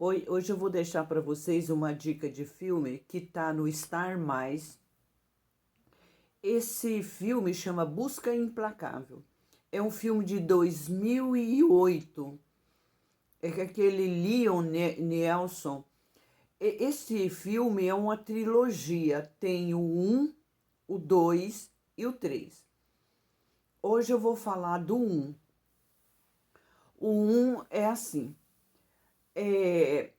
Hoje eu vou deixar para vocês uma dica de filme que tá no Star Mais. Esse filme chama Busca Implacável. É um filme de 2008. É com aquele Nelson. Esse filme é uma trilogia. Tem o 1, o 2 e o 3. Hoje eu vou falar do 1. O 1 é assim. Ele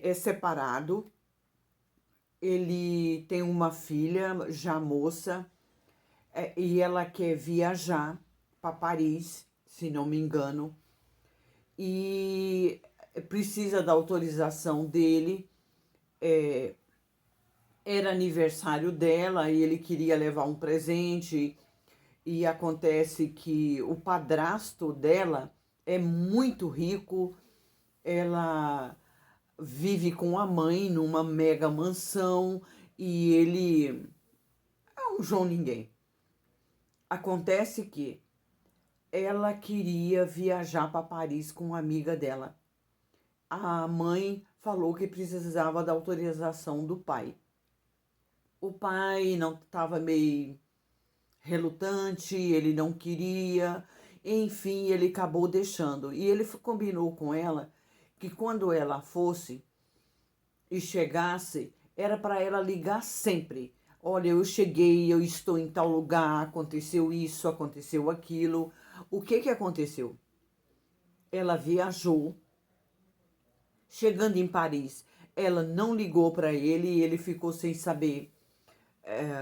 é separado. Ele tem uma filha já moça, e ela quer viajar para Paris, se não me engano, e precisa da autorização dele. Era aniversário dela e ele queria levar um presente, e acontece que o padrasto dela é muito rico. Ela vive com a mãe numa mega mansão e ele é um João Ninguém. Acontece que ela queria viajar para Paris com uma amiga dela. A mãe falou que precisava da autorização do pai. O pai não estava meio relutante, ele não queria, enfim, ele acabou deixando. E ele combinou com ela que quando ela fosse e chegasse, era para ela ligar sempre. Olha, eu cheguei, eu estou em tal lugar, aconteceu isso, aconteceu aquilo. O que aconteceu? Ela viajou, chegando em Paris, ela não ligou para ele e ele ficou sem saber.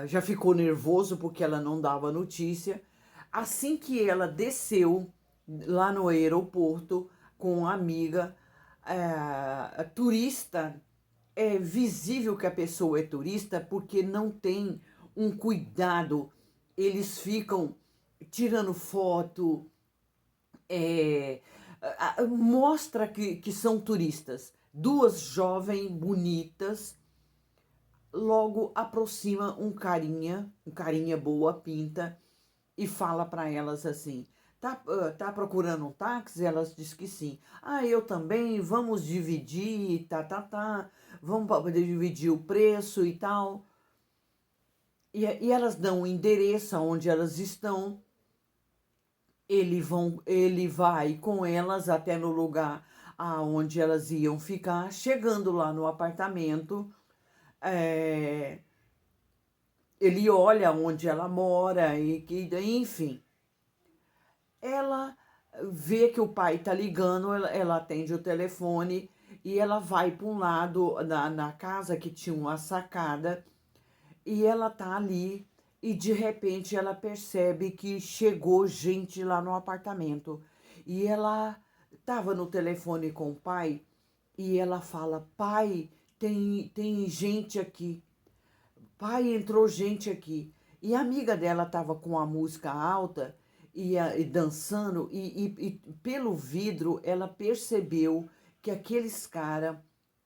Já ficou nervoso porque ela não dava notícia. Assim que ela desceu lá no aeroporto com uma amiga, turista, é visível que a pessoa é turista porque não tem um cuidado. Eles ficam tirando foto, é, mostra que são turistas. Duas jovens bonitas, logo aproxima um carinha boa pinta, e fala para elas assim: tá procurando um táxi? Elas diz que sim. Ah, eu também, vamos dividir, vamos poder dividir o preço e tal. E elas dão o endereço onde elas estão. Ele vai com elas até no lugar aonde elas iam ficar. Chegando lá no apartamento, é, ele olha onde ela mora enfim. Ela vê que o pai tá ligando, ela atende o telefone e ela vai para um lado na casa que tinha uma sacada, e ela tá ali e de repente ela percebe que chegou gente lá no apartamento. E ela tava no telefone com o pai e ela fala: pai, tem gente aqui. Pai, entrou gente aqui. E a amiga dela estava com a música alta e dançando, e pelo vidro ela percebeu que aqueles caras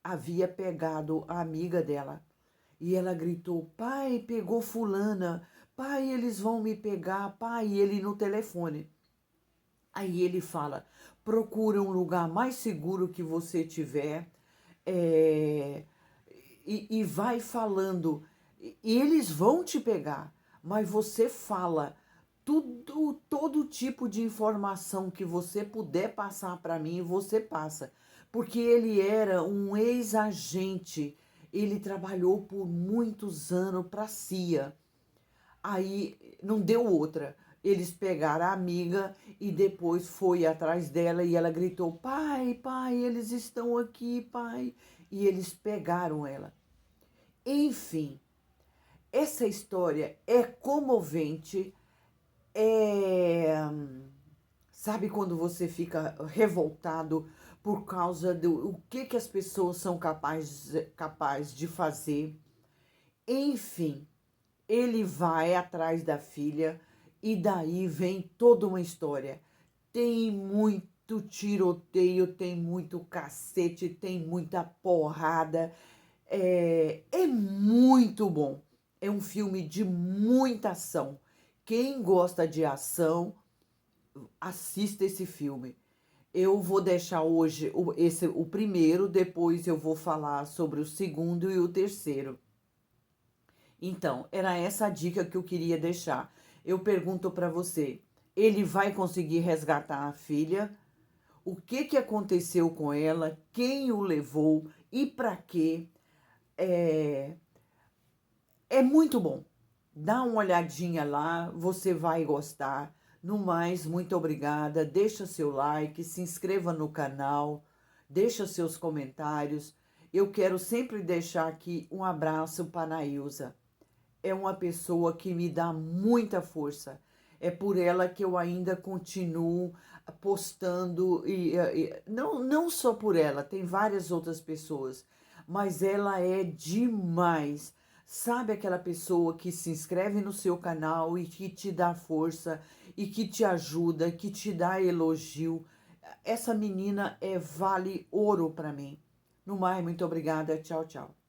havia pegado a amiga dela. E ela gritou: pai, pegou fulana. Pai, eles vão me pegar. Pai, e ele no telefone. Aí ele fala: procura um lugar mais seguro que você tiver, é, e vai falando. E eles vão te pegar, mas você fala tudo, todo tipo de informação que você puder passar para mim, você passa. Porque ele era um ex-agente, ele trabalhou por muitos anos para a CIA. Aí não deu outra. Eles pegaram a amiga e depois foi atrás dela e ela gritou: pai, pai, eles estão aqui, pai. E eles pegaram ela. Enfim, essa história é comovente. É... Sabe quando você fica revoltado por causa do o que as pessoas são capazes de fazer? Enfim, ele vai atrás da filha e daí vem toda uma história. Tem muito tiroteio, tem muito cacete, tem muita porrada. É muito bom. É um filme de muita ação. Quem gosta de ação, assista esse filme. Eu vou deixar hoje o primeiro, depois eu vou falar sobre o segundo e o terceiro. Então, era essa a dica que eu queria deixar. Eu pergunto para você, ele vai conseguir resgatar a filha? O que aconteceu com ela? Quem o levou e para quê? É, é muito bom. Dá uma olhadinha lá, você vai gostar. No mais, muito obrigada. Deixa seu like, se inscreva no canal, deixa seus comentários. Eu quero sempre deixar aqui um abraço para a Ilza. É uma pessoa que me dá muita força. É por ela que eu ainda continuo postando, não só por ela, tem várias outras pessoas, mas ela é demais. Sabe aquela pessoa que se inscreve no seu canal e que te dá força e que te ajuda, que te dá elogio? Essa menina vale ouro para mim. No mais, muito obrigada. Tchau, tchau.